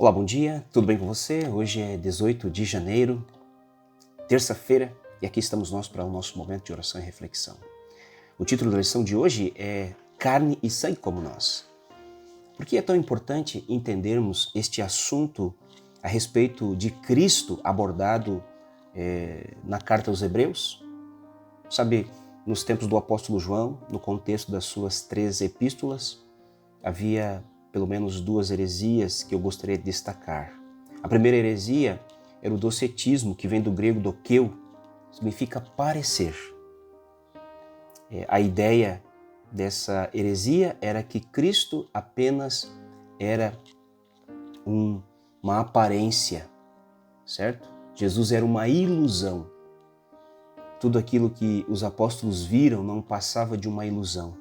Olá, bom dia, tudo bem com você? Hoje é 18 de janeiro, terça-feira, e aqui estamos nós para o nosso momento de oração e reflexão. O título da lição de hoje é Carne e Sangue como Nós. Por que é tão importante entendermos este assunto a respeito de Cristo abordado na carta aos Hebreus? Sabe, nos tempos do apóstolo João, no contexto das suas 3 epístolas, havia pelo menos 2 heresias que eu gostaria de destacar. A primeira heresia era o docetismo, que vem do grego dokeu, significa parecer. A ideia dessa heresia era que Cristo apenas era uma aparência, certo? Jesus era uma ilusão. Tudo aquilo que os apóstolos viram não passava de uma ilusão.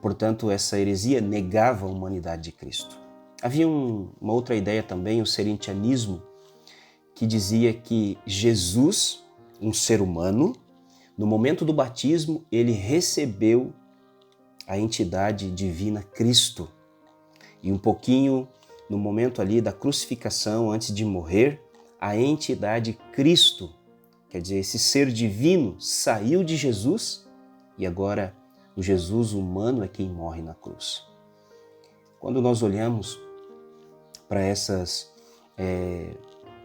Portanto, essa heresia negava a humanidade de Cristo. Havia uma outra ideia também, o serentianismo, que dizia que Jesus, um ser humano, no momento do batismo, ele recebeu a entidade divina Cristo. E um pouquinho no momento ali da crucificação, antes de morrer, a entidade Cristo, quer dizer, esse ser divino saiu de Jesus e agora o Jesus humano é quem morre na cruz. Quando nós olhamos para essas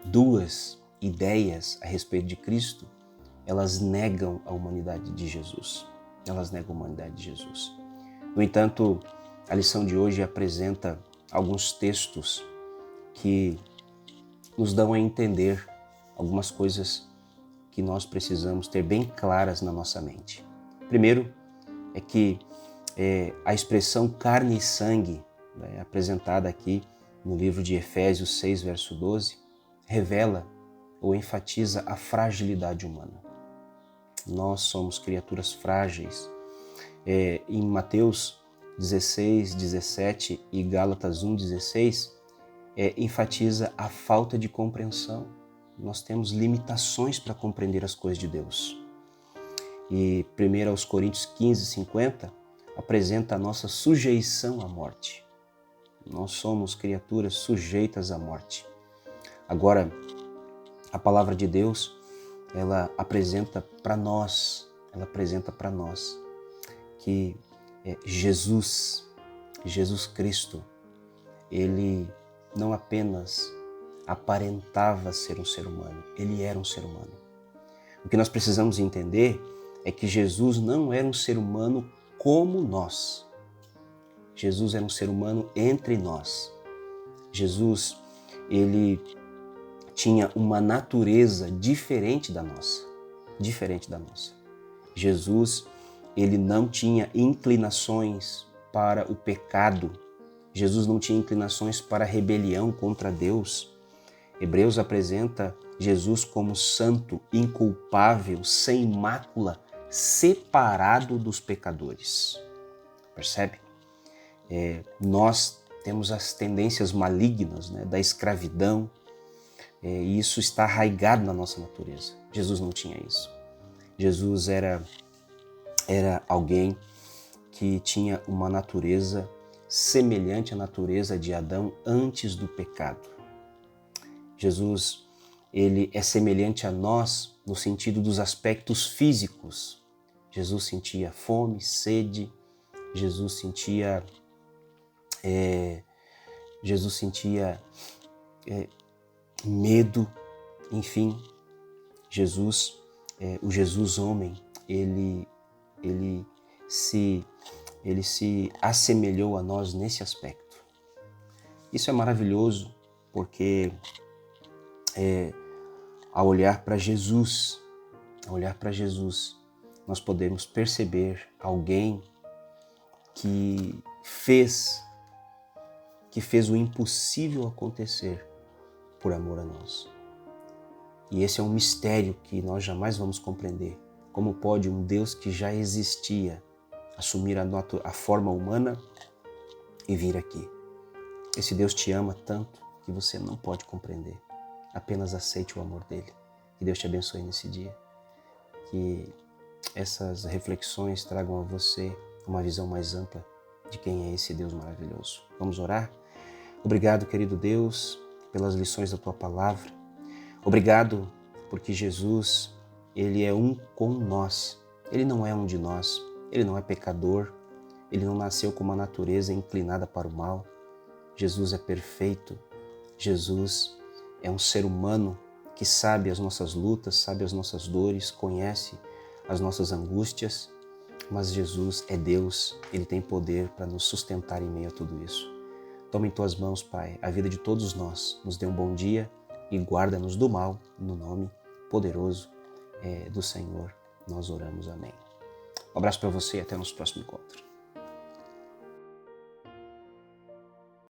duas ideias a respeito de Cristo, elas negam a humanidade de Jesus. Elas negam a humanidade de Jesus. No entanto, a lição de hoje apresenta alguns textos que nos dão a entender algumas coisas que nós precisamos ter bem claras na nossa mente. Primeiro, é que a expressão carne e sangue, apresentada aqui no livro de Efésios 6, verso 12, revela ou enfatiza a fragilidade humana. Nós somos criaturas frágeis. Em Mateus 16, 17 e Gálatas 1, 16, enfatiza a falta de compreensão. Nós temos limitações para compreender as coisas de Deus. E 1 Coríntios 15, 50 apresenta a nossa sujeição à morte. Nós somos criaturas sujeitas à morte. Agora, a palavra de Deus, ela apresenta para nós que Jesus Cristo, ele não apenas aparentava ser um ser humano, ele era um ser humano. O que nós precisamos entender é que Jesus não era um ser humano como nós. Jesus era um ser humano entre nós. Jesus, ele tinha uma natureza diferente da nossa. Jesus, ele não tinha inclinações para o pecado. Jesus não tinha inclinações para a rebelião contra Deus. Hebreus apresenta Jesus como santo, inculpável, sem mácula, separado dos pecadores. Percebe? Nós temos as tendências malignas, da escravidão, e isso está arraigado na nossa natureza. Jesus não tinha isso. Jesus era alguém que tinha uma natureza semelhante à natureza de Adão antes do pecado. Jesus, ele é semelhante a nós no sentido dos aspectos físicos. Jesus sentia fome, sede, Jesus sentia medo, enfim. Jesus, o Jesus homem, ele se assemelhou a nós nesse aspecto. Isso é maravilhoso porque ao olhar para Jesus, nós podemos perceber alguém que fez o impossível acontecer por amor a nós. E esse é um mistério que nós jamais vamos compreender. Como pode um Deus que já existia assumir a forma humana e vir aqui? Esse Deus te ama tanto que você não pode compreender. Apenas aceite o amor dele. Que Deus te abençoe nesse dia. Que essas reflexões tragam a você uma visão mais ampla de quem é esse Deus maravilhoso. Vamos orar? Obrigado, querido Deus, pelas lições da Tua palavra. Obrigado porque Jesus, Ele é um com nós. Ele não é um de nós. Ele não é pecador. Ele não nasceu com uma natureza inclinada para o mal. Jesus é perfeito. Jesus é um ser humano que sabe as nossas lutas, sabe as nossas dores, conhece as nossas angústias, mas Jesus é Deus, Ele tem poder para nos sustentar em meio a tudo isso. Toma em Tuas mãos, Pai, a vida de todos nós, nos dê um bom dia e guarda-nos do mal, no nome poderoso do Senhor, nós oramos, amém. Um abraço para você e até o nosso próximo encontro.